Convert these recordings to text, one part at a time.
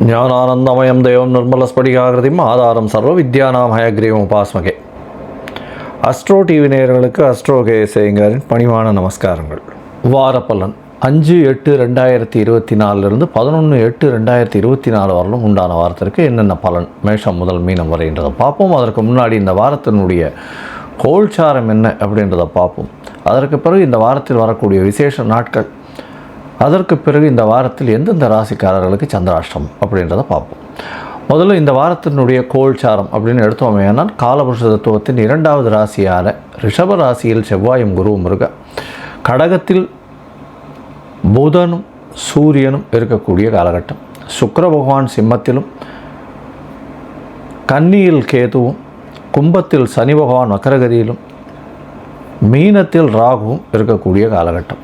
ஞானானந்தமயம் தேவம் நிர்மலஸ்படிகாகிருதியும் ஆதாரம் சர்வ வித்யானாம் ஹயக்ரீவம் உபாஸ்மகே. அஸ்ட்ரோ டிவி நேயர்களுக்கு அஸ்ட்ரோ கேசேங்கரின் பணிவான நமஸ்காரங்கள். வாரப்பலன் 5/8/2024 11/8/2024 வரலும் உண்டான வாரத்திற்கு என்னென்ன பலன் மேஷம் முதல் மீனம் வரைன்றதை பார்ப்போம். அதற்கு முன்னாடி இந்த வாரத்தினுடைய கோல்சாரம் என்ன அப்படின்றத பார்ப்போம். அதற்கு பிறகு இந்த வாரத்தில் வரக்கூடிய விசேஷ நாட்கள், அதற்கு பிறகு இந்த வாரத்தில் எந்தெந்த ராசிக்காரர்களுக்கு சந்திராஷ்டமம் அப்படின்றத பார்ப்போம். முதல்ல இந்த வாரத்தினுடைய கோல்சாரம் அப்படின்னு எடுத்தோமேனால் காலபுருஷ தத்துவத்தின் 2வது ராசியான ரிஷப ராசியில் செவ்வாயும் குருவும் இருக்க, கடகத்தில் புதனும் சூரியனும் இருக்கக்கூடிய காலகட்டம், சுக்கிர பகவான் சிம்மத்திலும் கன்னியில் கேதுவும், கும்பத்தில் சனி பகவான் வக்கரகதியிலும், மீனத்தில் ராகுவும் இருக்கக்கூடிய காலகட்டம்.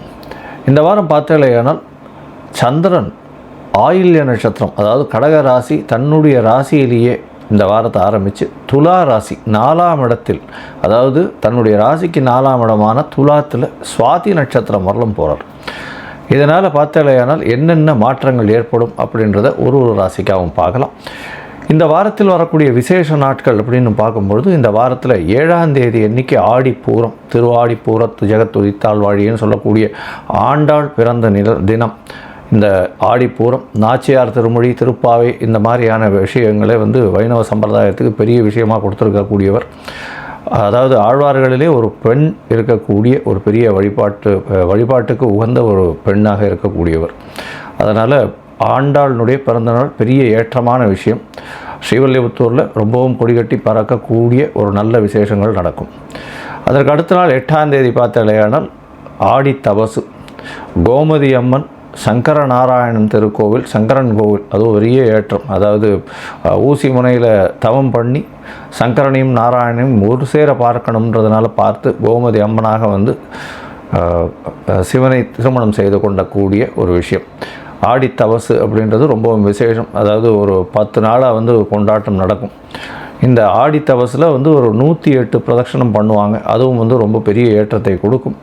இந்த வாரம் பார்த்தேனால் சந்திரன் ஆயில்ய நட்சத்திரம், அதாவது கடக ராசி தன்னுடைய ராசியிலேயே இந்த வாரத்தை ஆரம்பித்து துலா ராசி 4ஆம் இடத்தில், அதாவது தன்னுடைய ராசிக்கு 4ஆம் இடமான துலாத்தில் சுவாதி நட்சத்திரம் வரலும் போகிறார். இதனால் பார்த்தேனால் என்னென்ன மாற்றங்கள் ஏற்படும் அப்படின்றத ஒரு ராசிக்காகவும் பார்க்கலாம். இந்த வாரத்தில் வரக்கூடிய விசேஷ நாட்கள் அப்படின்னு பார்க்கும்பொழுது, இந்த வாரத்தில் 7ஆம் தேதி அன்னைக்கு ஆடிப்பூரம், திருவாடிப்பூரத்து ஜெகத்துதித்தாள் வாழின்னு சொல்லக்கூடிய ஆண்டாள் பிறந்த தினம். இந்த ஆடிப்பூரம் நாச்சியார் திருமொழி, திருப்பாவை இந்த மாதிரியான விஷயங்களை வைணவ சம்பிரதாயத்துக்கு பெரிய விஷயமாக கொடுத்துருக்கக்கூடியவர். அதாவது ஆழ்வார்களிலே ஒரு பெண் இருக்கக்கூடிய ஒரு பெரிய வழிபாட்டுக்கு உகந்த ஒரு பெண்ணாக இருக்கக்கூடியவர். அதனால் ஆண்டாளுடைய பிறந்தநாள் பெரிய ஏற்றமான விஷயம். ஸ்ரீவில்லிபுத்தூரில் ரொம்பவும் கொடிகட்டி பறக்கக்கூடிய ஒரு நல்ல விசேஷங்கள் நடக்கும். அதற்கு அடுத்த நாள் 8ஆம் தேதி பார்த்தேனால் ஆடி தபசு, கோமதி அம்மன் சங்கர நாராயணன் திருக்கோவில், சங்கரன் கோவில், அது பெரிய ஏற்றம். அதாவது ஊசி முனையில் தவம் பண்ணி சங்கரனையும் நாராயணையும் ஒரு சேர பார்க்கணுன்றதுனால பார்த்து கோமதி அம்மனாக சிவனை திருமணம் செய்து கொண்டக்கூடிய ஒரு விஷயம். ஆடி தபசு அப்படின்றது ரொம்பவும் விசேஷம். அதாவது ஒரு 10 நாளாக கொண்டாட்டம் நடக்கும். இந்த ஆடி தபஸில் ஒரு 108 பிரதட்சணம் பண்ணுவாங்க. அதுவும் ரொம்ப பெரிய ஏற்றத்தை கொடுக்கும்.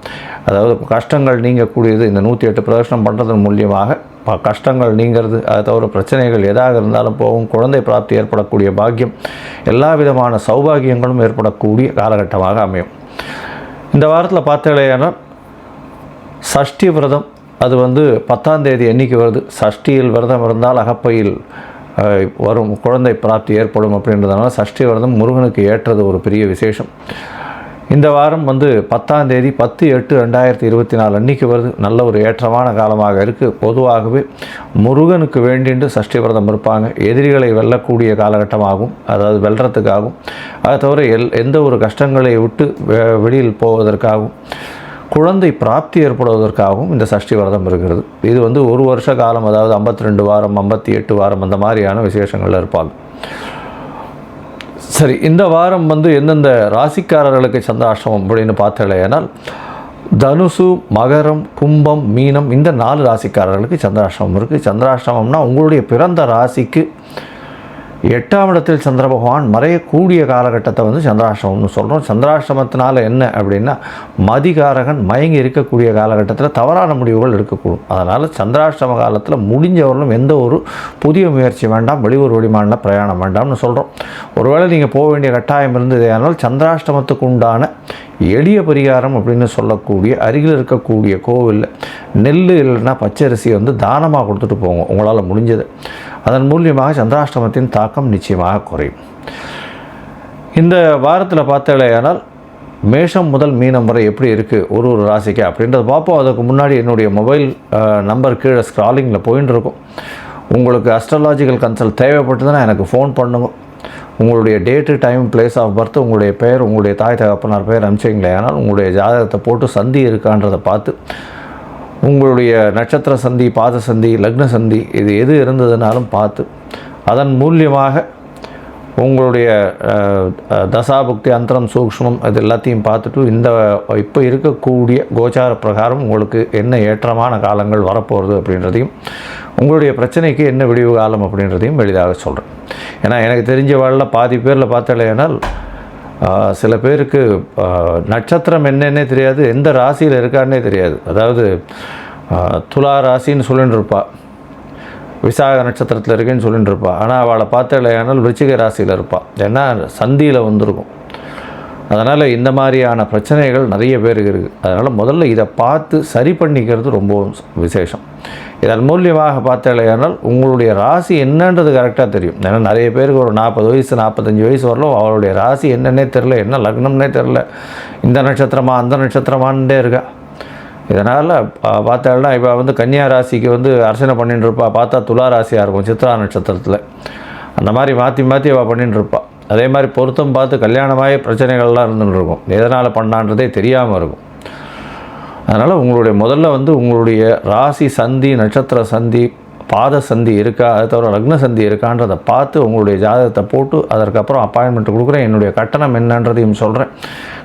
அதாவது கஷ்டங்கள் நீங்கக்கூடியது. இந்த 108 பிரதட்சணம் பண்ணுறதன் மூலியமாக கஷ்டங்கள் நீங்கிறது, அதை தவிர பிரச்சனைகள் எதாக இருந்தாலும் போகும், குழந்தை பிராப்தி ஏற்படக்கூடிய பாக்கியம், எல்லா விதமான சௌபாகியங்களும் ஏற்படக்கூடிய காலகட்டமாக அமையும். இந்த வாரத்தில் பார்த்தேன்னா சஷ்டி விரதம், அது 10ஆம் தேதி அன்றைக்கி வருது. சஷ்டியில் விரதம் இருந்தால் அகப்பையில் வரும் குழந்தை பிராப்தி ஏற்படும் அப்படின்றதுனால சஷ்டி விரதம் முருகனுக்கு ஏற்றது ஒரு பெரிய விசேஷம். இந்த வாரம் 10ஆம் தேதி 10/8/2024 அன்றைக்கி வருது. நல்ல ஒரு ஏற்றமான காலமாக இருக்குது. பொதுவாகவே முருகனுக்கு வேண்டிட்டு சஷ்டி விரதம் இருப்பாங்க. எதிரிகளை வெல்லக்கூடிய காலகட்டமாகும், அதாவது வெல்றதுக்காகவும், அதை தவிர எந்த ஒரு கஷ்டங்களை விட்டு வெளியில் போவதற்காகவும், குழந்தை பிராப்தி ஏற்படுவதற்காகவும் இந்த சஷ்டி விரதம் இருக்கிறது. இது ஒரு வருஷ காலம், அதாவது 52 வாரம் 58 வாரம் அந்த மாதிரியான விசேஷங்கள் இருப்பாங்க. சரி, இந்த வாரம் எந்தெந்த ராசிக்காரர்களுக்கு சந்திராஷ்டமம் அப்படின்னு பார்த்தேனால் தனுசு, மகரம், கும்பம், மீனம் இந்த 4 ராசிக்காரர்களுக்கு சந்திராஷ்டமம் இருக்குது. சந்திராஷ்டமம்னா உங்களுடைய பிறந்த ராசிக்கு 8ஆம் இடத்தில் சந்திர பகவான் மறையக்கூடிய காலகட்டத்தை சந்திராஷ்டமம்னு சொல்கிறோம். சந்திராஷ்டமத்தினால என்ன அப்படின்னா, மதிகாரகன் மயங்கி இருக்கக்கூடிய காலகட்டத்தில் தவறான முடிவுகள் இருக்கக்கூடும். அதனால் சந்திராஷ்டம காலத்தில் முடிஞ்சவர்களும் எந்த ஒரு புதிய முயற்சி வேண்டாம், வெளியூர் வெளிமாநில பிரயாணம் வேண்டாம்னு சொல்கிறோம். ஒருவேளை நீங்கள் போக வேண்டிய கட்டாயம் இருந்தது, ஆனால் சந்திராஷ்டமத்துக்கு உண்டான எளிய பரிகாரம் அப்படின்னு சொல்லக்கூடிய அருகில் இருக்கக்கூடிய கோவிலில் நெல் இல்லைன்னா பச்சரிசி தானமாக கொடுத்துட்டு போங்க உங்களால் முடிஞ்சது. அதன் மூலியமாக சந்திராஷ்டமத்தின் தாக்கம் நிச்சயமாக குறையும். இந்த வாரத்தில் பார்த்தேனால் மேஷம் முதல் மீனம் வரை எப்படி இருக்குது ஒரு ராசிக்கு அப்படின்றத பார்ப்போம். அதுக்கு முன்னாடி என்னுடைய மொபைல் நம்பர் கீழே ஸ்க்ராலிங்கில் போயின்னு இருக்கும். உங்களுக்கு அஸ்ட்ராலாஜிக்கல் கன்சல்ட் தேவைப்பட்டதுன்னா எனக்கு ஃபோன் பண்ணுங்க. உங்களுடைய date, time, place of birth, உங்களுடைய பெயர், உங்களுடைய தாய் தகப்பனார் பெயர் அனுப்பிச்சிங்களே, ஆனால் உங்களுடைய ஜாதகத்தை போட்டு சந்தி இருக்கான்றதை பார்த்து, உங்களுடைய நட்சத்திர சந்தி, பாத சந்தி, லக்ன சந்தி இது எது இருந்ததுனாலும் பார்த்து, அதன் மூலியமாக உங்களுடைய தசாபுக்தி, அந்தரம், சூக்ஷ்மம் இது எல்லாத்தையும் பார்த்துட்டு இப்போ இருக்கக்கூடிய கோச்சார பிரகாரம் உங்களுக்கு என்ன ஏற்றமான காலங்கள் வரப்போகிறது அப்படின்றதையும், உங்களுடைய பிரச்சனைக்கு என்ன விடிவு காலம் அப்படின்றதையும் எளிதாக சொல்கிறேன். ஏன்னா எனக்கு தெரிஞ்ச வாழ்வில் பாதி பேரில் பார்த்தேனால் சில பேருக்கு நட்சத்திரம் என்னன்னே தெரியாது, எந்த ராசியில் இருக்கான்னே தெரியாது. அதாவது துலா ராசின்னு சொல்லிட்டு இருப்பா, விசாக நட்சத்திரத்தில் இருக்கேன்னு சொல்லிட்டு இருப்பாள். ஆனால் அவளை பார்த்தாலேயானால் விருச்சிக ராசியில் இருப்பாள். ஏன்னா சந்தியில் வந்திருக்கும். அதனால் இந்த மாதிரியான பிரச்சனைகள் நிறைய பேருக்கு இருக்குது. அதனால் முதல்ல இதை பார்த்து சரி பண்ணிக்கிறது ரொம்ப விசேஷம். இதன் மூலியமாக பார்த்தாலேயானால் உங்களுடைய ராசி என்னன்றது கரெக்டாக தெரியும். ஏன்னா நிறைய பேருக்கு ஒரு 40 வயசு 45 வயசு வரலும் அவளுடைய ராசி என்னன்னே தெரில, என்ன லக்னம்னே தெரில, இந்த நட்சத்திரமா அந்த நட்சத்திரமானே இருக்கா. இதனால் பார்த்தாலும் இப்போ வந்து கன்னியா ராசிக்கு வந்து அர்ச்சனை பண்ணிட்டு இருப்பா, பார்த்தா துலா ராசியாக இருக்கும் சித்ரா நட்சத்திரத்தில். அந்த மாதிரி மாற்றி மாற்றி அவள் பண்ணிட்டு இருப்பாள். அதே மாதிரி பொருத்தம் பார்த்து கல்யாணமாகி பிரச்சனைகள்லாம் இருந்துகிட்டு இருக்கும். எதனால் பண்ணான்றதே தெரியாமல் இருக்கும். அதனால் உங்களுடைய முதல்ல வந்து உங்களுடைய ராசி சந்தி, நட்சத்திர சந்தி, பாத சந்தி இருக்கா, அதை தவிர லக்ன சந்தி இருக்கான்றதை பார்த்து உங்களுடைய ஜாதகத்தை போட்டு அதற்கப்புறம் அப்பாயின்மெண்ட் கொடுக்குறேன். என்னுடைய கட்டணம் என்னன்றதையும் சொல்கிறேன்.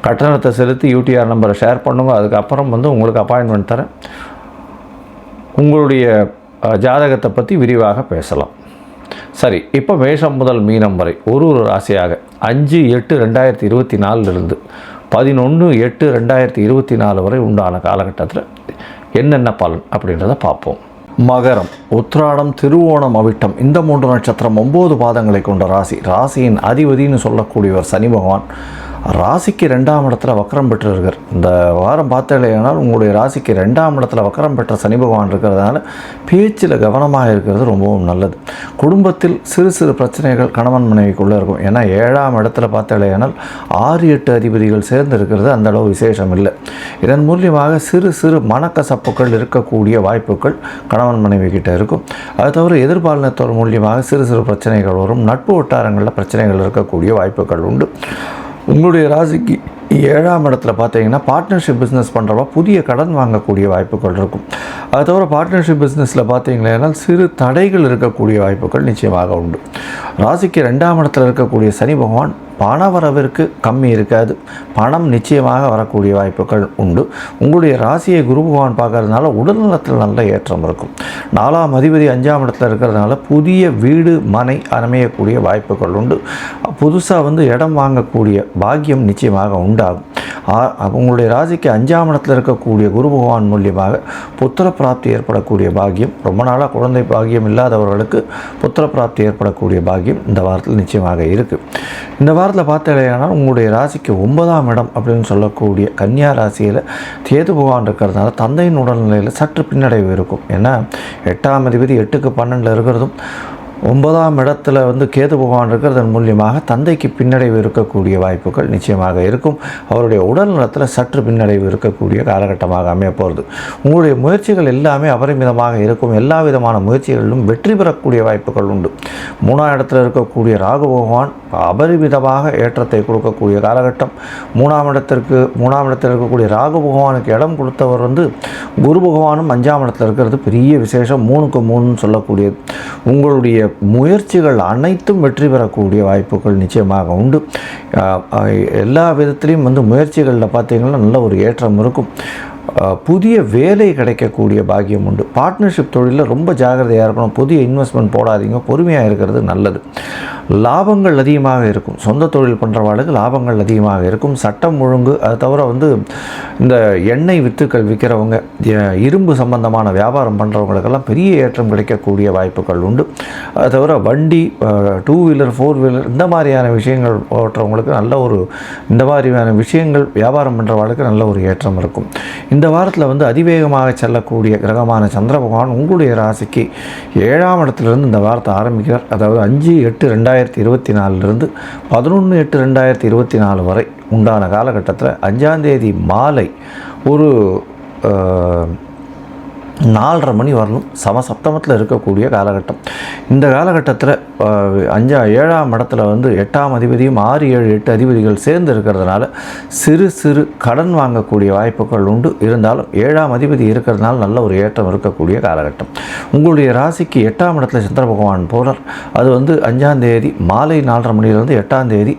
கட்டணத்தை செலுத்தி யூடிஆர் நம்பரை ஷேர் பண்ணுங்க. அதுக்கப்புறம் வந்து உங்களுக்கு அப்பாயின்மெண்ட் தரேன். உங்களுடைய ஜாதகத்தை பற்றி விரிவாக பேசலாம். சரி, இப்போ மேஷம் முதல் மீனம் வரை ஒரு ராசியாக 5/8/2024 11/8/2024 வரை உண்டான காலகட்டத்தில் என்னென்ன பலன் அப்படின்றத பார்ப்போம். மகரம், உத்திராடம், திருவோணம், அவிட்டம் இந்த 3 நட்சத்திரம் 9 பாதங்களை கொண்ட ராசி. ராசியின் அதிபதினு சொல்லக்கூடியவர் சனி பகவான். ராசிக்கு 2ஆம் இடத்துல வக்கரம் பெற்றிருக்கார். இந்த வாரம் பார்த்தாலேயானால் உங்களுடைய ராசிக்கு 2ஆம் இடத்துல வக்கரம் பெற்ற சனி பகவான் இருக்கிறதுனால பேச்சில் கவனமாக இருக்கிறது ரொம்பவும் நல்லது. குடும்பத்தில் சிறு சிறு பிரச்சனைகள் கணவன் மனைவிக்குள்ளே இருக்கும். ஏன்னா 7ஆம் இடத்துல பார்த்தாலேயானால் 6-8 அதிபதிகள் சேர்ந்து இருக்கிறது அந்த அளவு விசேஷம் இல்லை. இதன் மூலியமாக சிறு சிறு மனக்கசப்புகள் இருக்கக்கூடிய வாய்ப்புகள் கணவன் மனைவி கிட்ட இருக்கும். அது தவிர எதிர்பாலினத்தோர் மூலியமாக சிறு சிறு பிரச்சனைகள் வரும். நட்பு வட்டாரங்களில் பிரச்சனைகள் இருக்கக்கூடிய வாய்ப்புகள் உண்டு. உங்களுடைய ராசிக்கு 7ஆம் இடத்துல பார்த்தீங்கன்னா பார்ட்னர்ஷிப் பிஸ்னஸ் பண்ணுறவா புதிய கடன் வாங்கக்கூடிய வாய்ப்புகள் இருக்கும். அது தவிர பார்ட்னர்ஷிப் பிஸ்னஸில் பார்த்தீங்கன்னா சிறு தடைகள் இருக்கக்கூடிய வாய்ப்புகள் நிச்சயமாக உண்டு. ராசிக்கு 2ஆம் இடத்துல இருக்கக்கூடிய சனி பகவான் பண வரவிற்கு கம்மி இருக்காது. பணம் நிச்சயமாக வரக்கூடிய வாய்ப்புகள் உண்டு. உங்களுடைய ராசியை குரு பகவான் பார்க்கறதுனால உடல்நலத்தில் நல்ல ஏற்றம் இருக்கும். 4ஆம் அதிபதி 5ஆம் இடத்துல இருக்கிறதுனால புதிய வீடு மனை அமையக்கூடிய வாய்ப்புகள் உண்டு. புதுசாக வந்து இடம் வாங்கக்கூடிய பாக்கியம் நிச்சயமாக உண்டாகும். உங்களுடைய ராசிக்கு 5ஆம் இடத்துல இருக்கக்கூடிய குரு பகவான் மூலியமாக புத்திர பிராப்தி ஏற்படக்கூடிய பாக்கியம், ரொம்ப நாளாக குழந்தை பாக்கியம் இல்லாதவர்களுக்கு புத்திர பிராப்தி ஏற்படக்கூடிய பாக்கியம் இந்த வாரத்தில் நிச்சயமாக இருக்குது. இந்த வாரத்தில் பார்த்தாலேயானால் உங்களுடைய ராசிக்கு 9ஆம் இடம் அப்படின்னு சொல்லக்கூடிய கன்னியா ராசியில் கேது பகவான் இருக்கிறதுனால தந்தையின் உடல்நிலையில் சற்று பின்னடைவு இருக்கும். ஏன்னா 8ஆம் அதிபதி 8க்கு 12 இருக்கிறதும் 9ஆம் இடத்துல வந்து கேது பகவான் இருக்கிறதன் மூலியமாக தந்தைக்கு பின்னடைவு இருக்கக்கூடிய வாய்ப்புகள் நிச்சயமாக இருக்கும். அவருடைய உடல் நலத்தில் சற்று பின்னடைவு இருக்கக்கூடிய காலகட்டமாக அமைய போகிறது. உங்களுடைய முயற்சிகள் எல்லாமே அபரிமிதமாக இருக்கும். எல்லா விதமான முயற்சிகளிலும் வெற்றி பெறக்கூடிய வாய்ப்புகள் உண்டு. 3ஆம் இடத்துல இருக்கக்கூடிய ராகு பகவான் அபரிமிதமாக ஏற்றத்தை கொடுக்கக்கூடிய காலகட்டம். 3ஆம் இடத்தில் இருக்கக்கூடிய ராகு பகவானுக்கு இடம் கொடுத்தவர் வந்து குரு பகவானும் 5ஆம் இடத்துல இருக்கிறது பெரிய விசேஷம். 3க்கு 3 சொல்லக்கூடியது. உங்களுடைய முயற்சிகள் அனைத்தும் வெற்றி பெறக்கூடிய வாய்ப்புகள் நிச்சயமாக உண்டு. எல்லா விதத்திலையும் வந்து முயற்சிகளில் பார்த்தீங்கன்னா நல்ல ஒரு ஏற்றம் இருக்கும். புதிய வேலை கிடைக்கக்கூடிய பாக்கியம் உண்டு. பார்ட்னர்ஷிப் தொழிலில் ரொம்ப ஜாகிரதையாக இருக்கணும். புதிய இன்வெஸ்ட்மெண்ட் போடாதீங்க. பொறுமையாக இருக்கிறது நல்லது. லாபங்கள் அதிகமாக இருக்கும். சொந்த தொழில் பண்ணுறவாளுக்கு லாபங்கள் அதிகமாக இருக்கும். சட்டம் ஒழுங்கு, அது தவிர வந்து இந்த எண்ணெய் வித்துக்கள் விற்கிறவங்க, இரும்பு சம்பந்தமான வியாபாரம் பண்ணுறவங்களுக்கெல்லாம் பெரிய ஏற்றம் கிடைக்கக்கூடிய வாய்ப்புகள் உண்டு. அது தவிர வண்டி, 2 வீலர் 4 வீலர் இந்த மாதிரியான விஷயங்கள் ஓட்டுறவங்களுக்கு நல்ல ஒரு இந்த மாதிரியான விஷயங்கள் வியாபாரம் பண்ணுறவாளுக்கு நல்ல ஒரு ஏற்றம் இருக்கும். இந்த வாரத்தில் வந்து அதிவேகமாக செல்லக்கூடிய கிரகமான சந்திர பகவான் உங்களுடைய ராசிக்கு 7ஆம் இடத்துலேருந்து இந்த வாரத்தை ஆரம்பிக்கிறார். அதாவது 5/8/2024 11/8/2024 வரை உண்டான காலகட்டத்தில் 5ஆம் தேதி மாலை ஒரு 4:30 மணி வரலும் சமசப்தமத்தில் இருக்கக்கூடிய காலகட்டம். இந்த காலகட்டத்தில் 7ஆம் இடத்துல வந்து 8ஆம் அதிபதியும் 6, 7, 8 அதிபதிகள் சேர்ந்து இருக்கிறதுனால சிறு சிறு கடன் வாங்கக்கூடிய வாய்ப்புகள் உண்டு. இருந்தாலும் 7ஆம் அதிபதி இருக்கிறதுனால நல்ல ஒரு ஏற்றம் இருக்கக்கூடிய காலகட்டம். உங்களுடைய ராசிக்கு 8ஆம் இடத்துல சந்திர பகவான் போகிறார். அது வந்து 5ஆம் தேதி மாலை 4:30 மணியிலிருந்து 8ஆம் தேதி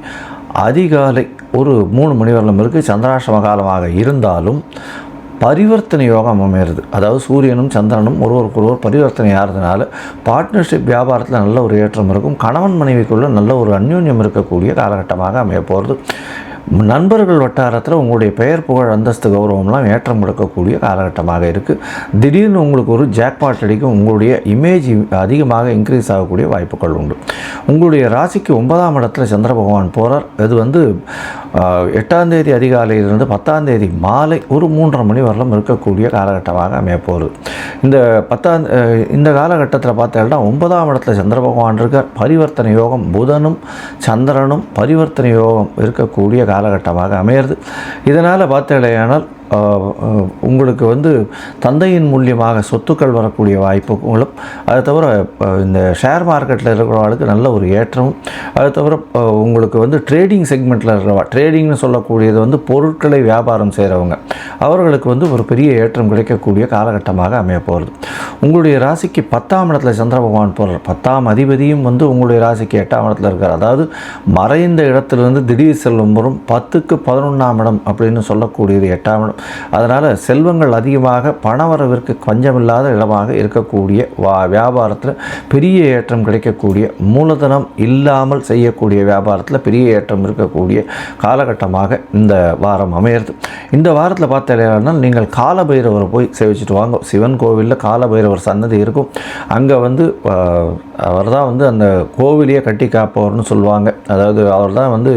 அதிகாலை ஒரு 3 மணி வரலும் இருக்குது. சந்திராஷ்டம காலமாக இருந்தாலும் பரிவர்த்தனை யோகம் அமையிறது. அதாவது சூரியனும் சந்திரனும் ஒருவருக்கொருவர் பரிவர்த்தனை ஆகிறதுனால பார்ட்னர்ஷிப் வியாபாரத்தில் நல்ல ஒரு ஏற்றம் இருக்கும். கணவன் மனைவிக்குள்ள நல்ல ஒரு அந்யோன்யம் இருக்கக்கூடிய காலகட்டமாக அமைய போகிறது. நண்பர்கள் வட்டாரத்தில் உங்களுடைய பெயர் புகழ் அந்தஸ்து கௌரவம்லாம் ஏற்றம் கொடுக்கக்கூடிய காலகட்டமாக இருக்குது. திடீர்னு உங்களுக்கு ஒரு ஜாக்பாட் அடிக்கும், உங்களுடைய இமேஜ் அதிகமாக இன்க்ரீஸ் ஆகக்கூடிய வாய்ப்புகள் உண்டு. உங்களுடைய ராசிக்கு 9ஆம் இடத்துல சந்திர பகவான் போகிறார். இது வந்து 8ஆம் தேதி அதிகாலையிலிருந்து 10ஆம் தேதி மாலை ஒரு 3:30 மணி வரலும் இருக்கக்கூடிய காலகட்டமாக அமையப்போகுது. இந்த காலகட்டத்தில் பார்த்தீங்கன்னா 9ஆம் இடத்துல சந்திர பகவான் இருக்கார். பரிவர்த்தனை யோகம், புதனும் சந்திரனும் பரிவர்த்தனை யோகம் இருக்கக்கூடிய காலகட்டமாக அமையிறது. இதனால் பார்த்தீங்கன்னா உங்களுக்கு வந்து தந்தையின் மூலியமாக சொத்துக்கள் வரக்கூடிய வாய்ப்புகளும், அதை தவிர இந்த ஷேர் மார்க்கெட்டில் இருக்கிறவங்களுக்கு நல்ல ஒரு ஏற்றமும், அதை தவிர உங்களுக்கு வந்து ட்ரேடிங் செக்மெண்ட்டில் இருக்கிறவா, ட்ரேடிங்னு சொல்லக்கூடியது வந்து பொருட்களை வியாபாரம் செய்கிறவங்க, அவர்களுக்கு வந்து ஒரு பெரிய ஏற்றம் கிடைக்கக்கூடிய காலகட்டமாக அமைய போகிறது. உங்களுடைய ராசிக்கு 10ஆம் இடத்துல சந்திர பகவான் போகிறார். 10ஆம் அதிபதியும் வந்து உங்களுடைய ராசிக்கு 8ஆம் இடத்துல இருக்கார். அதாவது மறைந்த இடத்துலேருந்து திடீர் செல்வம் வரும். 10க்கு 11ஆம் இடம் அப்படின்னு சொல்லக்கூடியது 8ஆம் இடம். அதனால் செல்வங்கள் அதிகமாக, பணவரவிற்கு பஞ்சமில்லாத இடமாக இருக்கக்கூடிய வியாபாரத்தில் பெரிய ஏற்றம் கிடைக்கக்கூடிய, மூலதனம் இல்லாமல் செய்யக்கூடிய வியாபாரத்தில் பெரிய ஏற்றம் இருக்கக்கூடிய காலகட்டமாக இந்த வாரம் அமையிறது. இந்த வாரத்தில் பார்த்தீங்கன்னா நீங்கள் காலபைரவரை போய் சேவிச்சுட்டு வாங்க. சிவன் கோவிலில் காலபைரவர் சன்னதி இருக்கும். அங்கே வந்து அவர் தான் வந்து அந்த கோவிலையே கட்டி காப்பவர்னு சொல்லுவாங்க. அதாவது அவர் தான் வந்து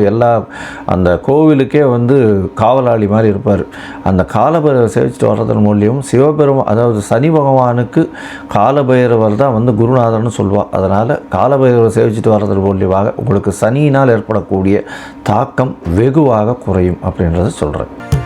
அந்த கோவிலுக்கே வந்து காவலாளி மாதிரி இருப்பார். அந்த காலபைரவர் சேவிச்சுட்டு வர்றதன் மூலியம் அதாவது சனி பகவானுக்கு காலபைரவர் தான் வந்து குருநாதர்னு சொல்லுவாள். அதனால் காலபைரவர் சேவிச்சுட்டு வர்றதன் மூலியமாக உங்களுக்கு சனியினால் ஏற்படக்கூடிய தாக்கம் வெகுவாக குறையும் அப்படின்றத சொல்கிறேன்.